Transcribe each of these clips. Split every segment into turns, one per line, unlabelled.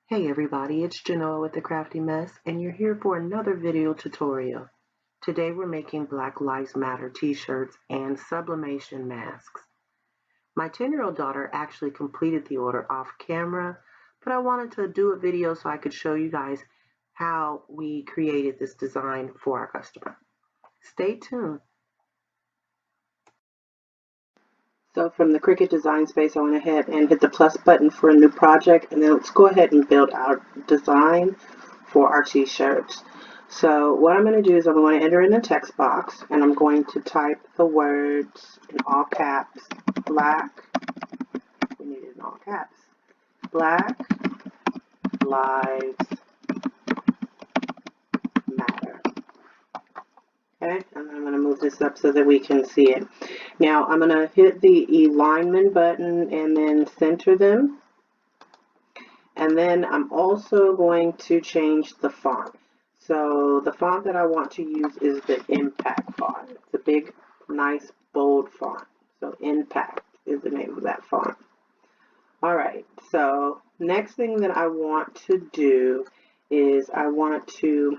Hey everybody, it's Genoa with The Crafty Mess, and you're here for another video tutorial. Today we're making Black Lives Matter t-shirts and sublimation masks. My 10-year-old daughter actually completed the order off camera, but I wanted to do a video so I could show you guys how we created this design for our customer. Stay tuned. So from the Cricut design space, I went ahead and hit the plus button for a new project, and then let's go ahead and build our design for our t-shirts. So what I'm going to do is I'm going to enter in a text box, and I'm going to type the words in all caps, Black, we need it in all caps, Black Lives Matter. Okay, and I'm going to move this up so that we can see it. Now I'm going to hit the alignment button and then center them. And then I'm also going to change the font. So the font that I want to use is the Impact font. It's a big, nice, bold font. So Impact is the name of that font. All right, so next thing that I want to do is I want to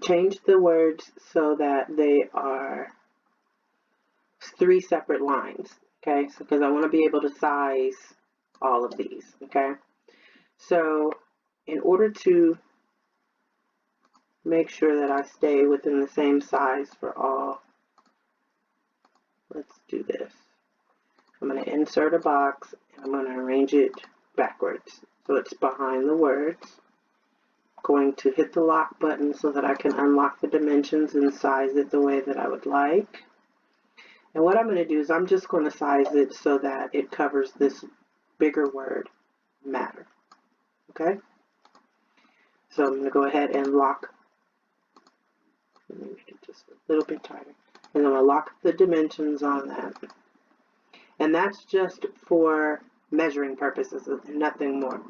change the words so that they are 3 separate lines, okay? So because I want to be able to size all of these, okay? So in order to make sure that I stay within the same size for all, let's do this. I'm going to insert a box and I'm going to arrange it backwards so it's behind the words. Going to hit the lock button so that I can unlock the dimensions and size it the way that I would like. And what I'm going to do is I'm just going to size it so that it covers this bigger word, matter. Okay? So I'm going to go ahead and lock, let me make it just a little bit tighter. And I'm going to lock the dimensions on that. And that's just for measuring purposes, nothing more.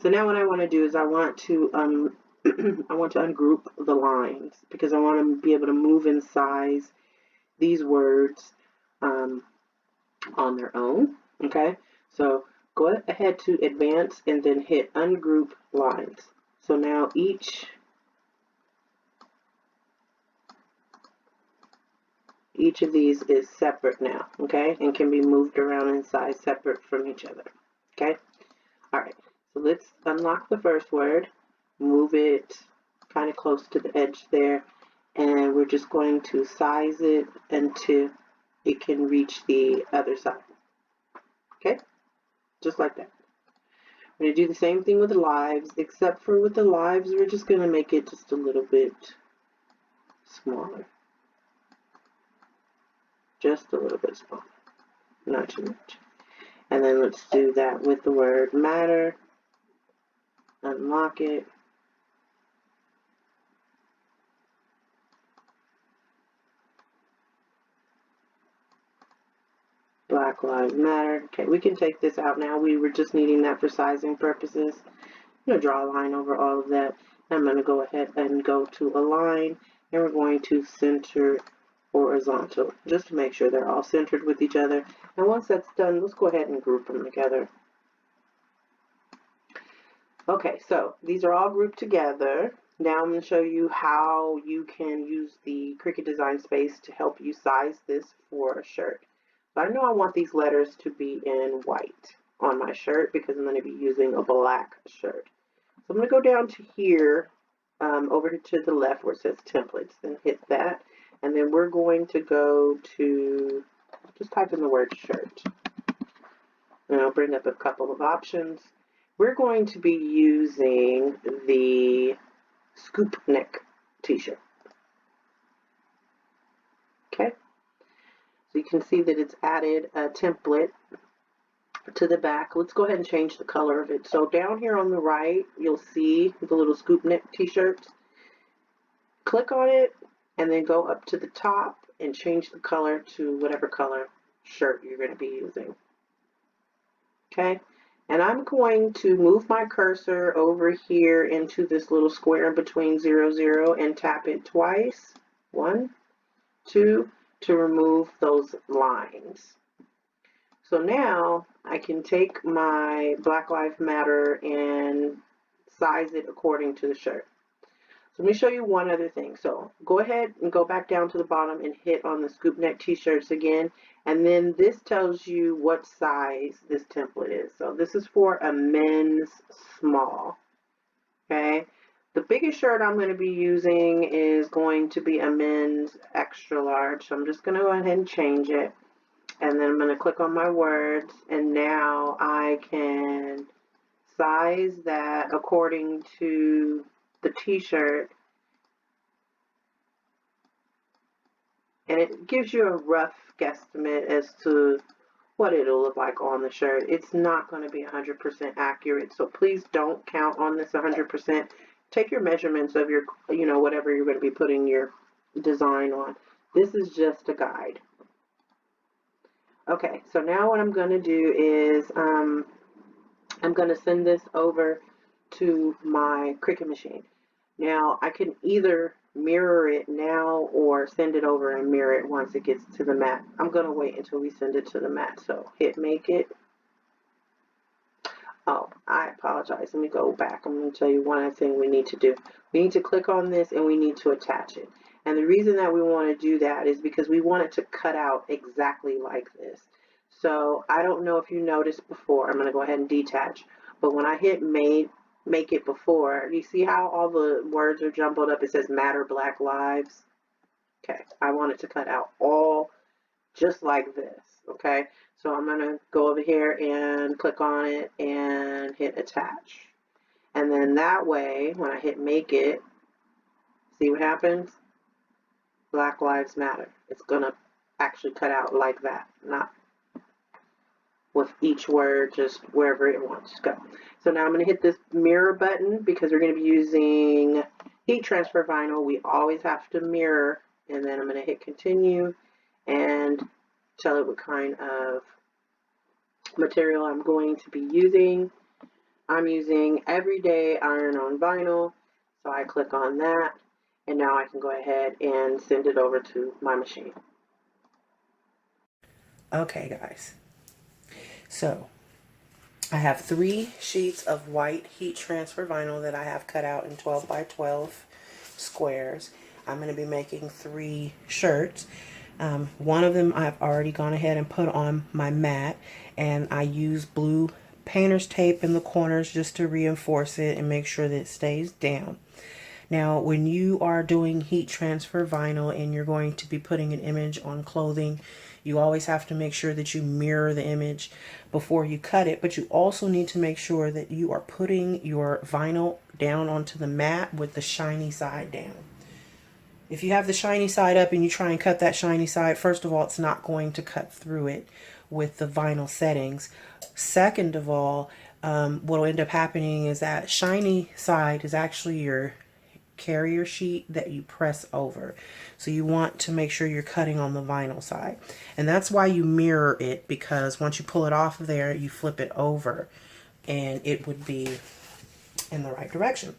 So now what I want to do is I want to ungroup the lines because I want to be able to move and size these words on their own. Okay, so go ahead to advance and then hit ungroup lines. So now each of these is separate now, okay, and can be moved around in size separate from each other. Okay, all right, so let's unlock the first word, move it kind of close to the edge there, and we're just going to size it until it can reach the other side. Okay, just like that. We're going to do the same thing with the lives, except for with the lives, we're just going to make it just a little bit smaller. Just a little bit smaller, not too much. And then let's do that with the word matter. Unlock it. Black Lives Matter. Okay, we can take this out now. We were just needing that for sizing purposes. I'm going to draw a line over all of that. I'm going to go ahead and go to align, and we're going to center horizontal, just to make sure they're all centered with each other. And once that's done, let's go ahead and group them together. Okay, so these are all grouped together. Now I'm going to show you how you can use the Cricut design space to help you size this for a shirt. So I know I want these letters to be in white on my shirt because I'm going to be using a black shirt. So I'm going to go down to here, over to the left where it says templates, and hit that. And then we're going to go to, just type in the word shirt. And I'll bring up a couple of options. We're going to be using the scoop neck t-shirt. Okay. So you can see that it's added a template to the back. Let's go ahead and change the color of it. So down here on the right, you'll see the little scoop neck t-shirts. Click on it and then go up to the top and change the color to whatever color shirt you're going to be using. Okay, and I'm going to move my cursor over here into this little square in between 0, 0 and tap it twice. 1, 2, to remove those lines. So now I can take my Black Lives Matter and size it according to the shirt. So let me show you one other thing. So go ahead and go back down to the bottom and hit on the scoop neck t-shirts again. And then this tells you what size this template is. So this is for a men's small. Okay. The biggest shirt I'm going to be using is going to be a men's extra large. So I'm just going to go ahead and change it. And then I'm going to click on my words. And now I can size that according to the t-shirt. And it gives you a rough guesstimate as to what it'll look like on the shirt. It's not going to be 100% accurate. So please don't count on this 100%. Take your measurements of your, whatever you're going to be putting your design on. This is just a guide. Okay, so now what I'm going to do is I'm going to send this over to my Cricut machine. Now I can either mirror it now or send it over and mirror it once it gets to the mat. I'm going to wait until we send it to the mat. So hit make it. Oh, I apologize. Let me go back. I'm going to tell you one other thing we need to do. We need to click on this and we need to attach it. And the reason that we want to do that is because we want it to cut out exactly like this. So I don't know if you noticed before. I'm going to go ahead and detach. But when I hit make it before, you see how all the words are jumbled up? It says Matter Black Lives. Okay, I want it to cut out all just like this. Okay, so I'm going to go over here and click on it and hit attach. And then that way, when I hit make it, see what happens? Black Lives Matter. It's going to actually cut out like that, not with each word just wherever it wants to go. So now I'm going to hit this mirror button because we're going to be using heat transfer vinyl. We always have to mirror, and then I'm going to hit continue and tell it what kind of material I'm going to be using. I'm using Everyday Iron-On Vinyl, so I click on that, and now I can go ahead and send it over to my machine. Okay, guys. So I have 3 sheets of white heat transfer vinyl that I have cut out in 12 by 12 squares. I'm going to be making 3 shirts. One of them I've already gone ahead and put on my mat, and I use blue painter's tape in the corners just to reinforce it and make sure that it stays down. Now, when you are doing heat transfer vinyl and you're going to be putting an image on clothing, you always have to make sure that you mirror the image before you cut it, but you also need to make sure that you are putting your vinyl down onto the mat with the shiny side down. If you have the shiny side up and you try and cut that shiny side, first of all, it's not going to cut through it with the vinyl settings. Second of all, what will end up happening is that shiny side is actually your carrier sheet that you press over. So you want to make sure you're cutting on the vinyl side. And that's why you mirror it, because once you pull it off of there, you flip it over and it would be in the right direction.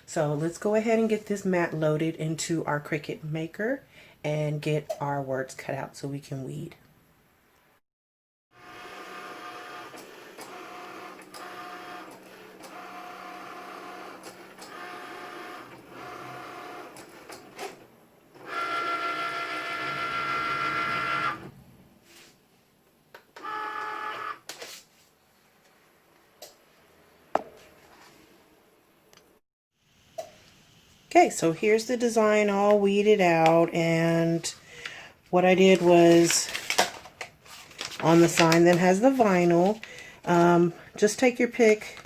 So let's go ahead and get this mat loaded into our Cricut Maker and get our words cut out so we can weed. Okay, so here's the design all weeded out, and what I did was on the sign that has the vinyl, just take your pick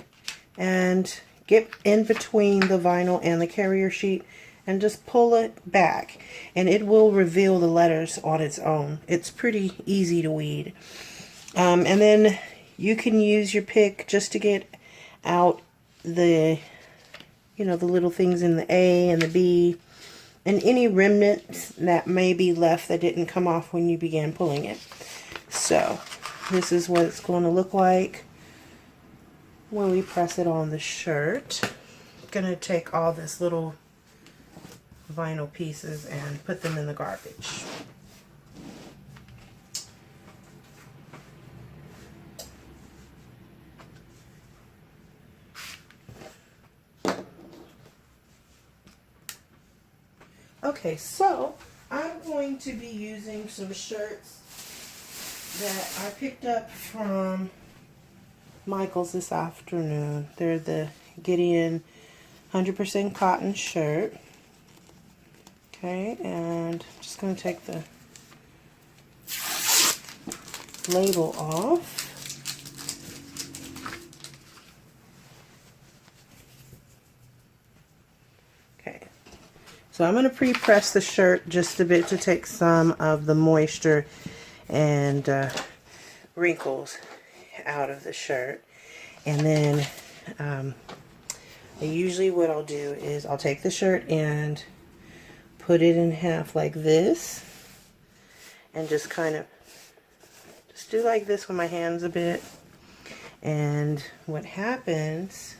and get in between the vinyl and the carrier sheet and just pull it back, and it will reveal the letters on its own. It's pretty easy to weed. And then you can use your pick just to get out the the little things in the A and the B and any remnants that may be left that didn't come off when you began pulling it. So this is what it's going to look like when we press it on the shirt. I'm going to take all this little vinyl pieces and put them in the garbage. Okay, so I'm going to be using some shirts that I picked up from Michael's this afternoon. They're the Gideon 100% cotton shirt. Okay, and I'm just going to take the label off. Okay, so I'm going to pre-press the shirt just a bit to take some of the moisture and wrinkles out of the shirt. And then usually what I'll do is I'll take the shirt and put it in half like this, and just kind of just do like this with my hands a bit. And what happens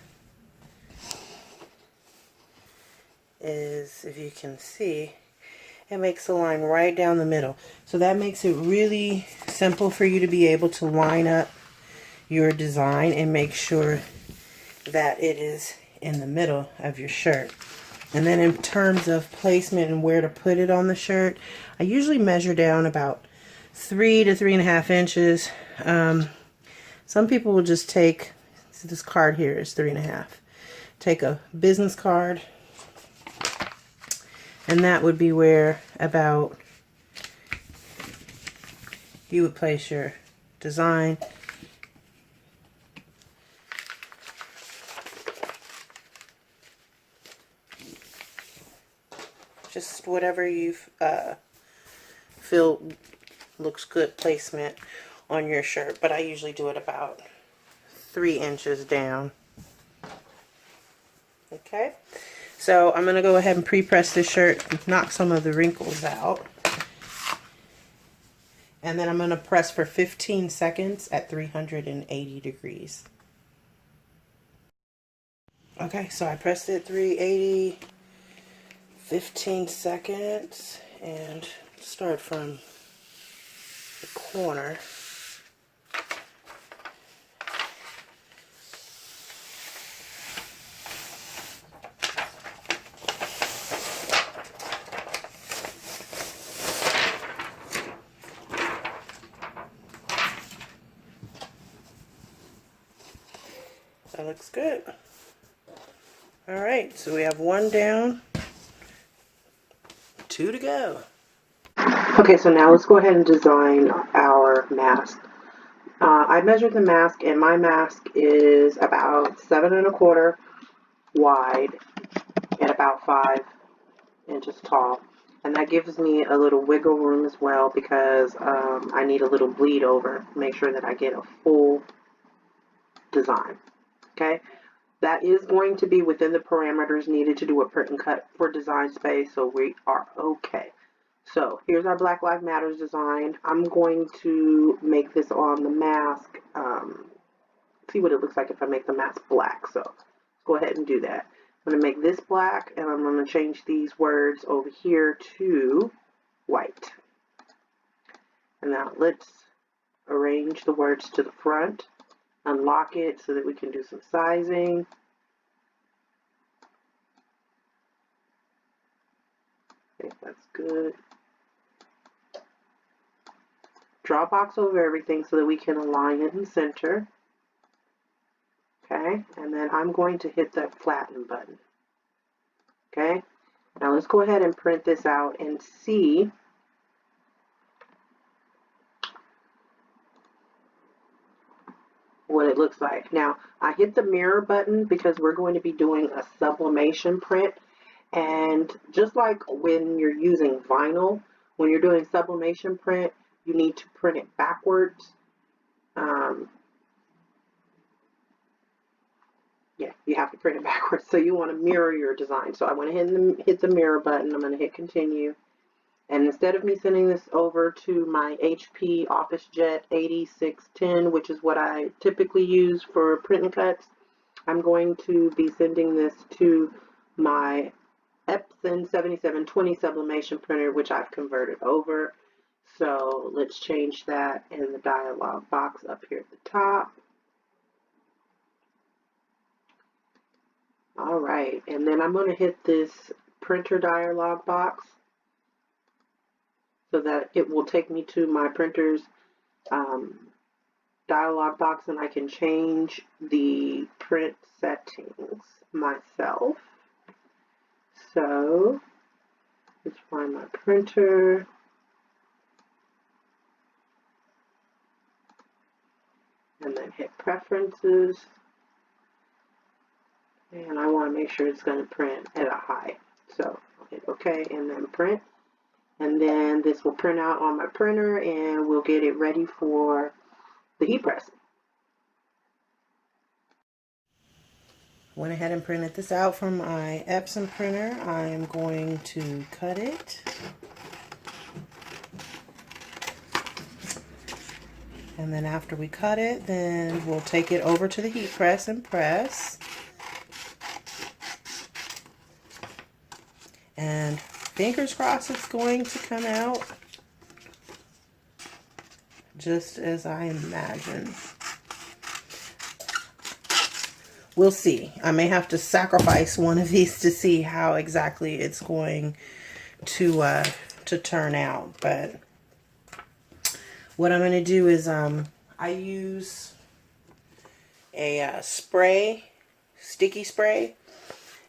is, if you can see, it makes a line right down the middle. So that makes it really simple for you to be able to line up your design and make sure that it is in the middle of your shirt. And then in terms of placement and where to put it on the shirt, I usually measure down about 3 to 3.5 inches. Some people will just take, so this card here is 3.5. Take a business card, and that would be where about you would place your design. Just whatever you feel looks good placement on your shirt, but I usually do it about 3 inches down. Okay, so I'm going to go ahead and pre-press this shirt, knock some of the wrinkles out, and then I'm going to press for 15 seconds at 380 degrees. Okay, so I pressed it 380, 15 seconds, and start from the corner. That looks good. Alright, so we have 1 down, 2 to go. Okay, so now let's go ahead and design our mask. I measured the mask, and my mask is about 7 1/4 wide and about 5 inches tall. And that gives me a little wiggle room as well, because I need a little bleed over to make sure that I get a full design. Okay, that is going to be within the parameters needed to do a print and cut for design space, so we are okay. So here's our Black Lives Matters design. I'm going to make this on the mask. See what it looks like if I make the mask black. So let's go ahead and do that. I'm going to make this black, and I'm going to change these words over here to white. And now let's arrange the words to the front, unlock it so that we can do some sizing. Okay, that's good. Draw a box over everything so that we can align it in center. Okay, and then I'm going to hit that flatten button. Okay, now let's go ahead and print this out and see what it looks like. Now, I hit the mirror button because we're going to be doing a sublimation print. And just like when you're using vinyl, when you're doing sublimation print, you need to print it backwards. Yeah, you have to print it backwards. So you want to mirror your design. So I went ahead and hit the mirror button. I'm going to hit continue. And instead of me sending this over to my HP OfficeJet 8610, which is what I typically use for print and cuts, I'm going to be sending this to my Epson 7720 sublimation printer, which I've converted over. So let's change that in the dialog box up here at the top. All right, and then I'm going to hit this printer dialog box, so that it will take me to my printer's dialog box and I can change the print settings myself. So let's find my printer. And then hit preferences. And I want to make sure it's going to print at a high. So I'll hit OK and then print. And then this will print out on my printer and we'll get it ready for the heat press. Went ahead and printed this out from my Epson printer. I'm going to cut it. And then after we cut it, then we'll take it over to the heat press and press. And fingers crossed it's going to come out just as I imagine. We'll see. I may have to sacrifice one of these to see how exactly it's going to turn out. But what I'm going to do is I use a spray, sticky spray,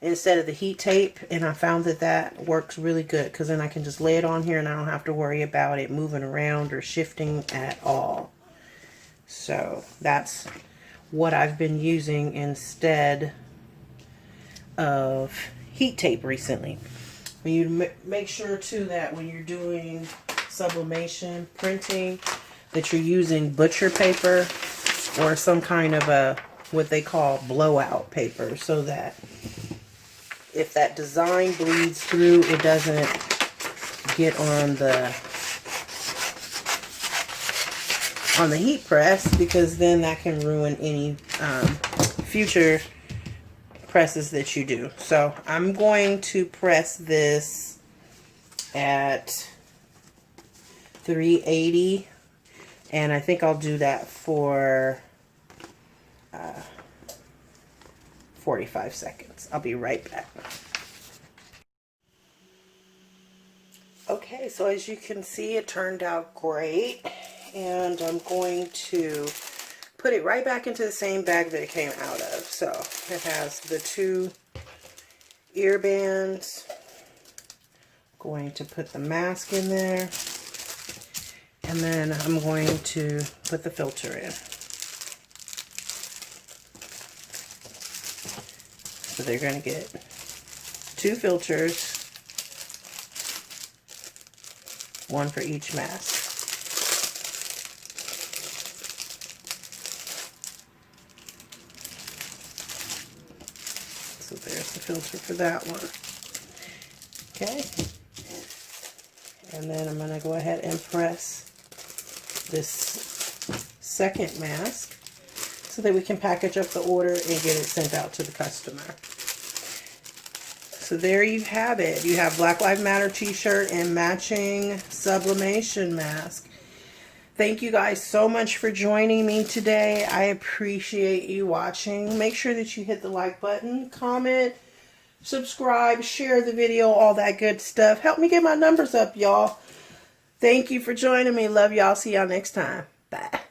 instead of the heat tape, and I found that that works really good because then I can just lay it on here and I don't have to worry about it moving around or shifting at all. So that's what I've been using instead of heat tape recently. When you make sure too that when you're doing sublimation printing that you're using butcher paper or some kind of a what they call blowout paper, so that if that design bleeds through, it doesn't get on the heat press, because then that can ruin any future presses that you do. So I'm going to press this at 380, and I think I'll do that for 45 seconds. I'll be right back. Okay, so as you can see, it turned out great, and I'm going to put it right back into the same bag that it came out of. So it has the 2 ear bands. Going to put the mask in there, and then I'm going to put the filter in. So they're going to get 2 filters, 1 for each mask. So there's the filter for that one. Okay. And then I'm going to go ahead and press this second mask so that we can package up the order and get it sent out to the customer. So there you have it. You have Black Lives Matter t-shirt and matching sublimation mask. Thank you guys so much for joining me today. I appreciate you watching. Make sure that you hit the like button, comment, subscribe, share the video, all that good stuff. Help me get my numbers up, y'all. Thank you for joining me. Love y'all. See y'all next time. Bye.